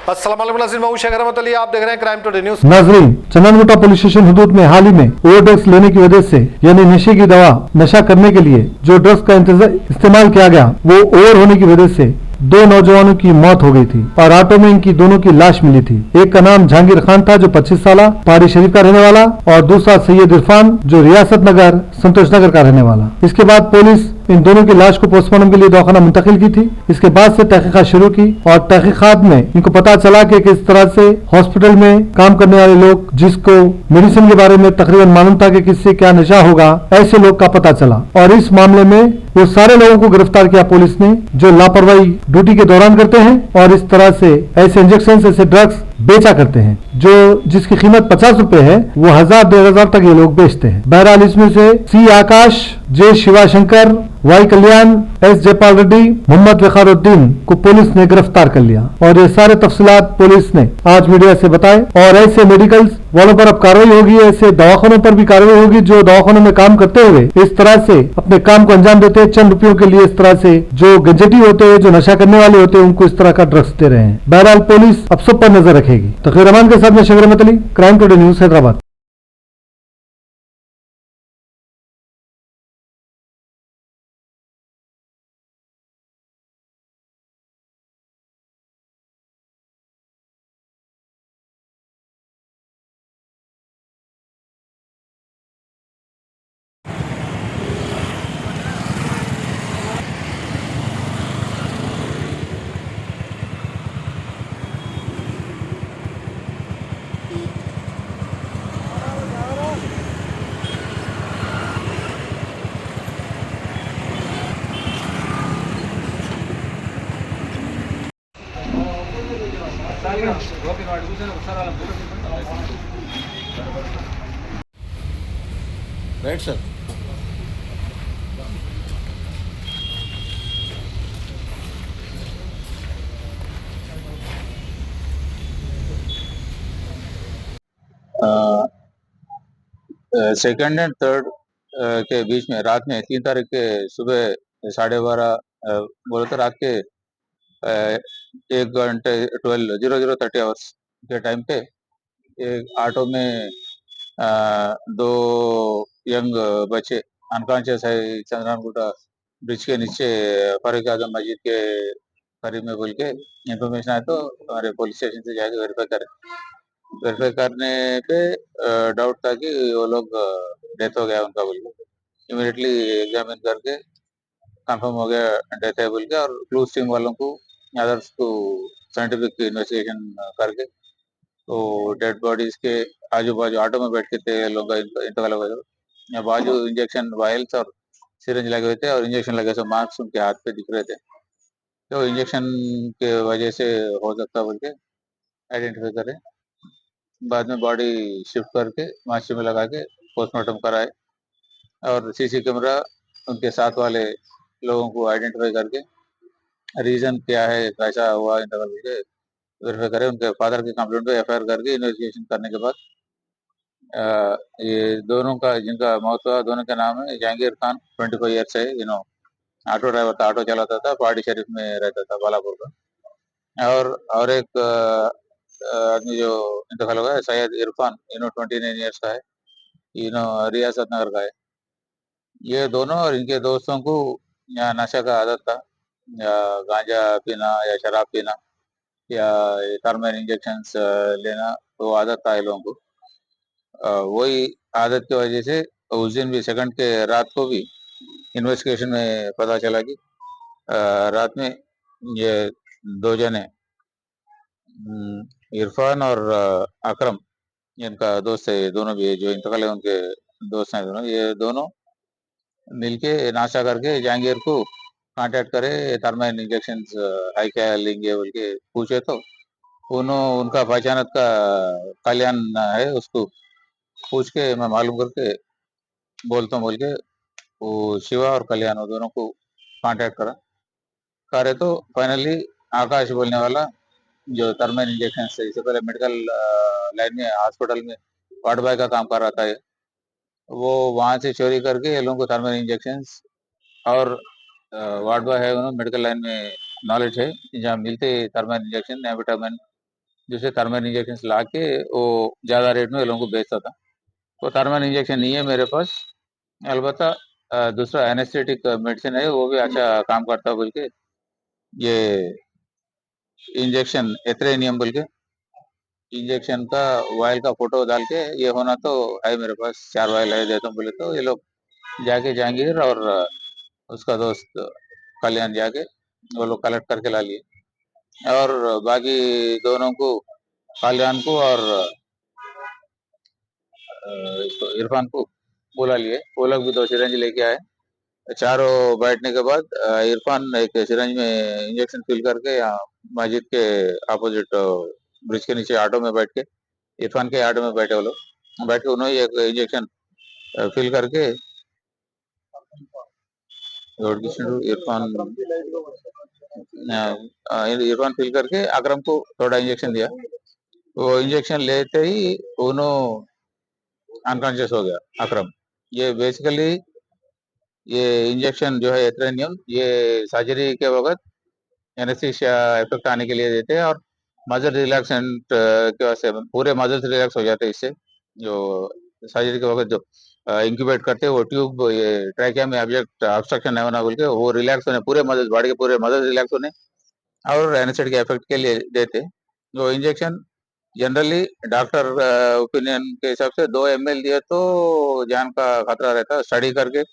अस्सलाम वालेकुम नाज़रीन, मैं हूं शेख रहमत अली। आप देख रहे हैं क्राइम टुडे न्यूज। नाजरीन, चंदनगुटा पुलिस स्टेशन हदूद में हाल ही में ओवर ड्रग्स लेने की वजह से यानी नशे की दवा नशा करने के लिए जो ड्रग्स का इस्तेमाल किया गया वो ओवर होने की वजह से दो नौजवानों की मौत हो गई थी और ऑटो में इनकी दोनों की लाश मिली थी। एक का नाम जहांगीर खान था जो 25 साल पहाड़ी शरीफ का रहने वाला और दूसरा सैयद इरफान जो रियासत नगर संतोष नगर का रहने वाला। इसके बाद पुलिस इन दोनों की लाश को पोस्टमार्टम के लिए दवाखाना मुंतकिल की थी। इसके बाद से तहकीकात शुरू की और तहकीकात में इनको पता चला कि किस तरह से हॉस्पिटल में काम करने वाले लोग जिसको मेडिसिन के बारे में तकरीबन मालूम था कि किससे क्या नशा होगा, ऐसे लोग का पता चला और इस मामले में वो सारे लोगों को गिरफ्तार किया पुलिस ने जो लापरवाही ड्यूटी के दौरान करते हैं और इस तरह से ऐसे इंजेक्शन ऐसे ड्रग्स बेचा करते हैं जो जिसकी कीमत 50 रुपए है वो 1000-1500 तक ये लोग बेचते हैं। बहरहाल इसमें से सी आकाश, जे शिवाशंकर, वाई कल्याण, एस जयपाल रेड्डी, मोहम्मद वखारुद्दीन को पुलिस ने गिरफ्तार कर लिया और ये सारे तफसीलात पुलिस ने आज मीडिया से बताए और ऐसे मेडिकल्स वालों पर अब कार्रवाई होगी, ऐसे दवाखानों पर भी कार्रवाई होगी जो दवाखानों में काम करते हुए इस तरह से अपने काम को अंजाम देते हैं चंद रुपयों के लिए। इस तरह से जो गंजेटी होते हैं, जो नशा करने वाले होते हैं, उनको इस तरह का ड्रग्स दे रहे हैं। बहरहाल पुलिस अब सब पर नजर रखेगी। तकीर रहमान के साथ में शेख रहमत Ali, crime today news, Hyderabad. Right sir. Second and third के बीच में रात में 3 तारीख के सुबह 12:30 बोले तो रात के 1 घंटे 00:30 आवर्स के टाइम पे एक ऑटो में दो यंग बच्चे अनकॉन्शियस है चंद्रनगुटा ब्रिज के नीचे फारूक आजम मस्जिद के करीब में बोल के इन्फॉर्मेशन आया तो हमारे पुलिस स्टेशन से जाके वेरीफाई करने पे डाउट था कि वो लोग डेथ हो गया उनका बोल के इमीडिएटली एग्जामिन करके कंफर्म हो गया डेथ है बोल के और क्लूज टीम वालों को अदर्स को साइंटिफिक इन्वेस्टिगेशन करके तो डेड बॉडीज के आजू बाजू ऑटो में बैठ के थे लोग इंतकाल हो गए। या बाजू इंजेक्शन वायल्स और सिरिंज लगे हुए थे और इंजेक्शन लगे थे, मार्क्स उनके हाथ पे दिख रहे थे तो इंजेक्शन के वजह से हो सकता बोल के आइडेंटिफाई करें। बाद में बॉडी शिफ्ट करके माशी में लगा के पोस्टमार्टम कराए और सीसी कैमरा उनके साथ वाले लोगों को आइडेंटिफाई करके रीजन क्या है कैसा हुआ इंतकाल के वेरीफाई करें। उनके फादर के कंप्लेंट पे एफआईआर करके इन्वेस्टिगेशन करने के बाद ये दोनों का जिनका मौत हुआ दोनों का नाम है जहांगीर खान 25 ईयर्स है, ऑटो ड्राइवर था, ऑटो चलाता था, पहाड़ी शरीफ में रहता था बालापुर का। और एक आदमी जो इंतकाल हो गया है सैयद इरफान 29 ईयर्स का है, रियासत नगर का है। ये दोनों और इनके दोस्तों को या नशा का आदत था या गांजा पीना या शराब पीना या थर्मल इंजेक्शंस लेना तो आदत था ये लोगों को। वही आदत की वजह से उस दिन भी सेकंड के रात को भी इन्वेस्टिगेशन में पता चला कि रात में ये दो जने इरफान और अकरम इनका दोस्त है, ये दोनों भी जो इंतकाल है उनके दोस्त हैं दोनों, ये दोनों मिलके नाश्ता करके जहांगीर को कांटेक्ट करे थर्मल इंजेक्शन है क्या लेंगे बोल के पूछे तो उनका पहचानत का कल्याण है, उसको पूछ के मैं मालूम करके बोलता हूँ बोल के वो शिवा और कल्याण वो दोनों को कांटेक्ट करे तो फाइनली आकाश बोलने वाला जो थर्मल इंजेक्शन से इससे पहले मेडिकल लाइन में हॉस्पिटल में वार्ड बॉय का काम कर रहा था ये, वो वहां से चोरी करके ये लोगों को थर्मल इंजेक्शन और वार्ड बॉय है उन्होंने मेडिकल लाइन में नॉलेज है जहाँ मिलते थर्मल इंजेक्शन एम्फेटामिन दूसरे थर्मल इंजेक्शन ला के वो ज़्यादा रेट में ये लोगों को बेचता था। वो थर्मल इंजेक्शन नहीं है मेरे पास, अलबत्ता दूसरा एनेस्थेटिक मेडिसिन है, वो भी अच्छा काम करता है बोल के ये इंजेक्शन एथरेनियम बोल के इंजेक्शन का वायल का फोटो डाल के ये होना तो है मेरे पास, 4 वायल है देता हूँ बोले तो ये लोग जाके जहांगीर और उसका दोस्त कल्याण जाके वो लोग कलेक्ट करके ला लिए और बाकी दोनों को, कल्याण को और इसको इरफान को बुला लिए। वो लोग भी 2 सिरंज लेके आए। चारों बैठने के बाद इरफान एक सिरंज में इंजेक्शन फिल करके यहाँ मस्जिद के अपोजिट ब्रिज के नीचे ऑटो में बैठ के, इरफान के ऑटो में बैठे वो लोग, बैठ के उन्होंने एक इंजेक्शन फिल करके इरफान इरफान फिल करके अकरम को थोड़ा इंजेक्शन दिया। वो इंजेक्शन लेते ही दोनों अनकॉन्शियस हो गया अकरम। ये बेसिकली ये इंजेक्शन जो है एथरेनियम, ये सर्जरी के वक्त एनेस्थीसिया इफेक्ट आने के लिए देते हैं और मजल रिलैक्सेंट के वजह से पूरे मजल्स रिलैक्स हो जाते हैं इससे। जो सर्जरी के वक्त जो इंक्यूबेट करते हैं वो ट्यूब, ये ट्रैकिया में ऑब्जेक्ट ऑब्स्ट्रक्शन है होना बोल के वो रिलैक्स होने, पूरे मजल्स बॉडी के पूरे मजल्स रिलैक्स होने और एनेस्थेटिक इफेक्ट के लिए देते। वो इंजेक्शन जनरली डॉक्टर ओपिनियन के हिसाब से 2 ml दिए तो जान का खतरा रहता, स्टडी करके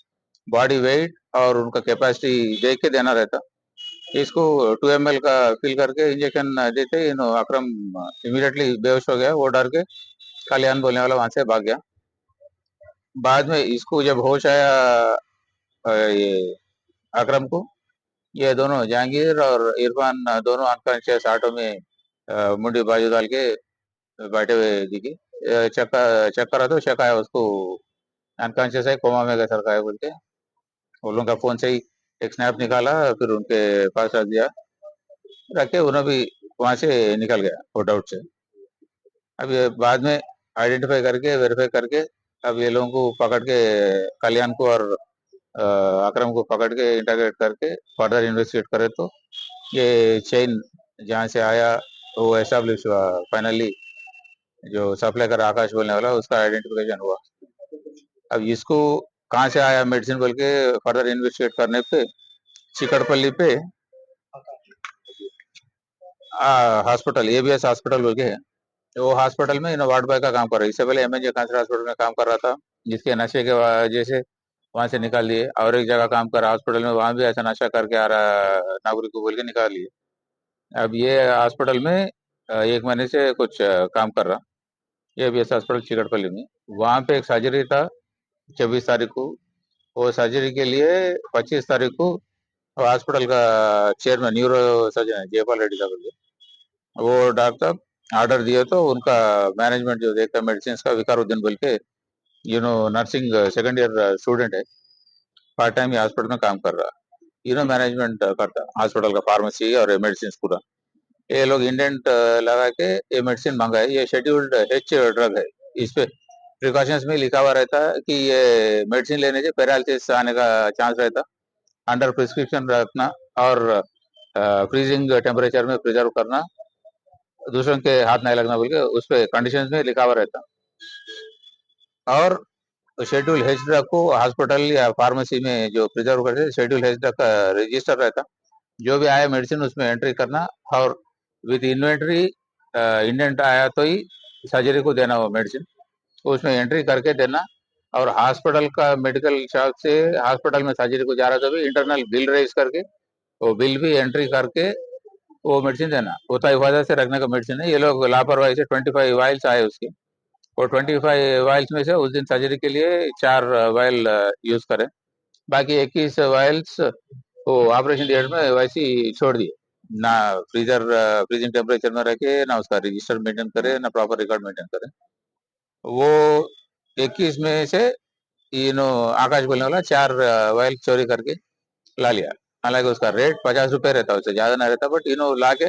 बॉडी वेट और उनका कैपेसिटी देख के देना रहता। इसको 2 ml का फिल करके इंजेक्शन देते ही अकरम इमीडिएटली बेहोश हो गया। वो डर के कल्याण बोलने वाला वहां से भाग गया। बाद में इसको जब होश आया ये अकरम को, ये दोनों जहांगीर और इरफान दोनों अनकॉन्शियस ऑटो में मुंडी बाजू डाल के बैठे हुए दिखे। चक्कर आता शक आया उसको, अनकॉन्शियस है, कोमा में कैसा रखा है बोल के वो लोगों का फोन से ही एक स्नैप निकाला, फिर उनके पास रख दिया, रख के उन्हें भी वहां से निकल गया वो डाउट से। अब ये बाद में आइडेंटिफाई करके वेरीफाई करके अब ये लोगों को पकड़ के कल्याण को और अकरम को पकड़ के इंटरगेट करके फर्दर इन्वेस्टिगेट करे तो ये चेन जहाँ से आया वो एस्टेब्लिश हुआ फाइनली। जो सप्लाई कर आकाश बोलने वाला उसका आइडेंटिफिकेशन हुआ। अब इसको कहाँ से आया मेडिसिन बोल के फर्दर इन्वेस्टिगेट करने पे चिकटपल्ली पे हॉस्पिटल एबीएस हॉस्पिटल बोल के है, तो वो हॉस्पिटल में वार्ड बॉय का काम कर रहा है। इससे पहले एमएनजे कैंसर हॉस्पिटल में काम कर रहा था, जिसके नशे के वजह से वहां से निकाल दिए। और एक जगह काम कर रहा हॉस्पिटल में, वहां भी ऐसा नशा करके आ रहा नागरिक को बोल के निकाल लिए। अब ये हॉस्पिटल में 1 महीने से कुछ काम कर रहा, ये भी ऐसा हॉस्पिटल चिकटपल्ली में। वहां पे एक सर्जरी था 24 तारीख को। वो सर्जरी के लिए 25 तारीख को हॉस्पिटल का चेयरमैन न्यूरो सर्जन है जयपाल रेड्डी साहब बोल के, वो डॉक्टर ऑर्डर दिए तो उनका मैनेजमेंट जो देखता है मेडिसिन का, विकारुद्दीन बोल के नर्सिंग सेकंड ईयर स्टूडेंट है, पार्ट टाइम ये हॉस्पिटल में काम कर रहा। मैनेजमेंट करता हॉस्पिटल का, फार्मेसी और मेडिसिन पूरा। ये लोग इंडेंट लगा के ये मेडिसिन मंगाए। ये शेड्यूल्ड एच ड्रग है, इस पे प्रिकॉशंस में लिखा हुआ रहता है कि ये मेडिसिन लेने से पैरालिसिस आने का चांस रहता, अंडर प्रिस्क्रिप्शन रखना और फ्रीजिंग टेम्परेचर में प्रिजर्व करना, दूसरों के हाथ नहीं लगना बोल के उस पे कंडीशंस में लिखा हुआ रहता। और शेड्यूल एच ड्रग को हॉस्पिटल या फार्मेसी में जो प्रिजर्व करते शेड्यूल एच ड्रग का रजिस्टर रहता, जो भी आया मेडिसिन उसमें एंट्री करना और विद इन्वेंट्री इंडेंट आया तो ही सर्जरी को देना वो मेडिसिन, उसमें एंट्री करके देना। और हॉस्पिटल का मेडिकल शॉप से हॉस्पिटल में सर्जरी को जा रहा था भी इंटरनल बिल रेज करके वो बिल भी एंट्री करके वो मेडिसिन देना। वो तो हिफाजत से रखने का मेडिसिन है। ये लोग लापरवाही से 25 वाइल्स आए उसके, वो 25 वाइल्स में से उस दिन सर्जरी के लिए 4 वाइल यूज करें, बाकी 21 वाइल्स वो ऑपरेशन थिएटर में वैसे ही छोड़ दिए। ना फ्रीजर फ्रीजिंग टेम्परेचर में रखे, ना उसका रजिस्टर मेंटेन करे, ना प्रॉपर रिकॉर्ड मेंटेन करे। वो 21 में से आकाश बोलने वाला 4 वाइल चोरी करके ला लिया। हालांकि उसका रेट 50 रुपए रहता, उससे ज्यादा ना रहता, बट ला के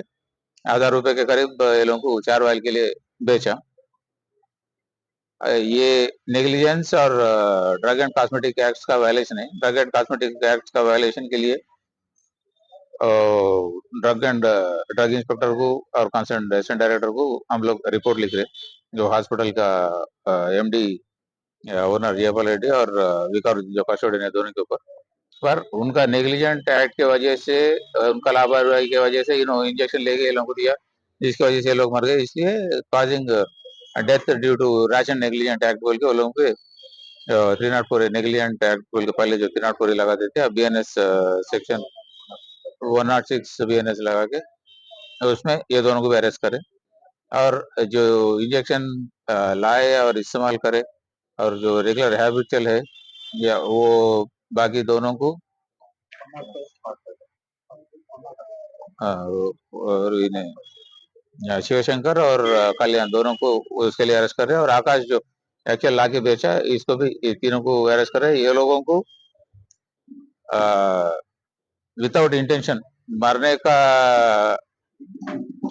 1000 रुपए के करीब ये लोगों को 4 वाइल के लिए बेचा। ये नेग्लिजेंस और ड्रग एंड कॉस्मेटिक एक्ट का वायलेशन है। ड्रग एंड कॉस्मेटिक एक्ट का वायलेशन के लिए ड्रग एंड ड्रग इंस्पेक्टर को और कंसर्न असिस्टेंट डायरेक्टर को हम लोग रिपोर्ट लिख रहे, जो हॉस्पिटल का एमडी ओनर रियापल रेड्डी और विकार जो कस्टोडियन है दोनों के ऊपर, पर उनका नेग्लिजेंट एक्ट की वजह से उनका लापरवाही की वजह से इंजेक्शन लेके ये लोगों को दिया, जिसकी वजह से ये लोग मर गए, इसलिए causing death due to rash and negligent act बोल के वो लोगों पे 304 नेग्लिजेंट एक्ट बोल के पहले जो 304 लगा देते, अब बीएनएस सेक्शन 106 बीएनएस लगा के उसमें ये दोनों को भी अरेस्ट करे, और जो इंजेक्शन लाए और इस्तेमाल करे और जो रेगुलर हैबिचुअल है या वो बाकी दोनों को और इन्हें शिवशंकर और कल्याण दोनों को उसके लिए अरेस्ट कर रहे हैं, और आकाश जो एक्चुअल ला के बेचा इसको भी, ये तीनों को अरेस्ट कर रहे हैं। ये लोगों को विदाउट इंटेंशन मारने का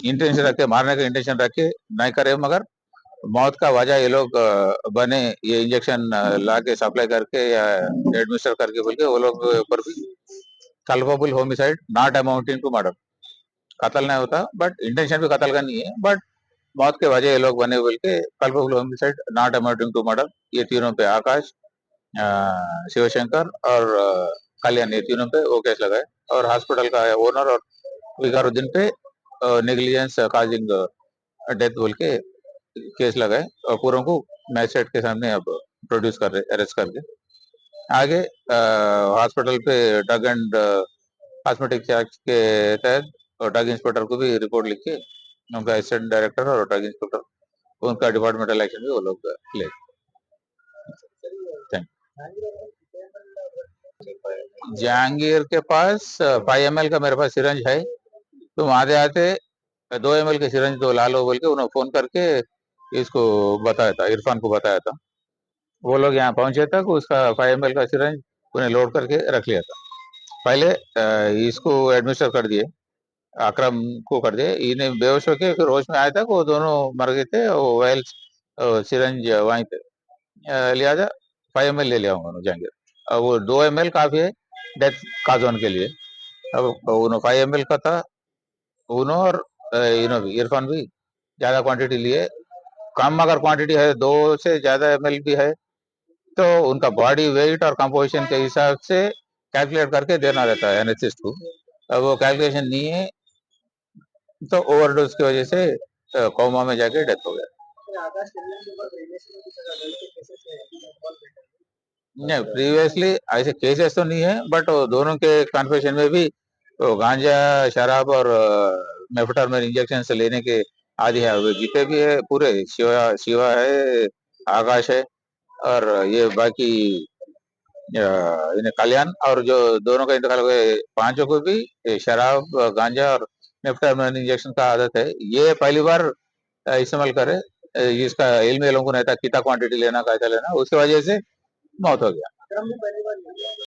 इंटेंशन रख के नहीं करे, मगर मौत का वजह ये लोग बने ये इंजेक्शन ला के सप्लाई करके या एडमिनिस्टर करके बोल के वो लोग ऊपर भी culpable homicide not amounting to murder, कत्ल नहीं होता बट इंटेंशन भी कत्ल का नहीं है, बट मौत के वजह ये लोग बने बोल के culpable homicide not amounting to murder, ये तीनों पे आकाश, शिवशंकर और कल्याण, ये तीनों पे वो केस लगाए, और हॉस्पिटल का ओनर और विकारुद्दीन पे नेग्लिजेंस काजिंग डेथ बोल के केस लगाए, और पूरों को मैजिस्ट्रेट के सामने अब प्रोड्यूस कर रहे, अरेस्ट करके आगे हॉस्पिटल पे ड्रग एंड कॉस्मेटिक एक्ट के तहत और ड्रग इंस्पेक्टर को भी रिपोर्ट लिख के उनका असिस्टेंट डायरेक्टर और ड्रग इंस्पेक्टर उनका डिपार्टमेंटल एक्शन भी वो लोग ले। थैंक जहांगीर के पास 5 ml का मेरे पास सिरंज है, तुम आते आते 2 ml के सिरंज तो ला लो बोल के उन्होंने फोन करके इसको बताया था, इरफान को बताया था, वो लोग यहाँ पहुंचे तक उसका 5 ml का सिरंज उन्हें लोड करके रख लिया था, पहले इसको एडमिनिस्टर कर दिए, अकरम को कर दिए, इन्हें बेहोश होके फिर होश में आए तक वो दोनों मर गए थे, वो वेल सिरंज वहीं थे, लिहाजा 5 ml ले लिया उन्होंने जहांगीर, अब वो 2 ml काफी है डेथ काजोन के लिए, अब उन्होंने 5 ml का था, उन्होंने और भी इरफान भी ज्यादा क्वांटिटी लिए, कम अगर क्वांटिटी है 2 से ज्यादा ml भी है तो उनका बॉडी वेट और कंपोजिशन के हिसाब से कैलकुलेट करके देना रहता है एनेस्थिस्ट को, अब वो कैलकुलेशन नहीं है तो ओवरडोज की वजह से कोमा में जाके डेथ हो गया। नहीं, प्रीवियसली ऐसे केसेस तो नहीं है, बट दोनों के कन्फेशन में भी तो गांजा, शराब और मेफेटामीन इंजेक्शन से लेने के आदि है, वो जितने भी है पूरे शिवा है, आकाश है, और ये बाकी इन्हें कल्याण और जो दोनों का इंतकाल हुए पांचों को भी शराब, गांजा और मेफेटामीन इंजेक्शन का आदत है, ये पहली बार इस्तेमाल करे, इसका इल्म ये लोगों को नहीं था कितना क्वांटिटी लेना कैसा लेना, उसकी वजह से मौत हो गया।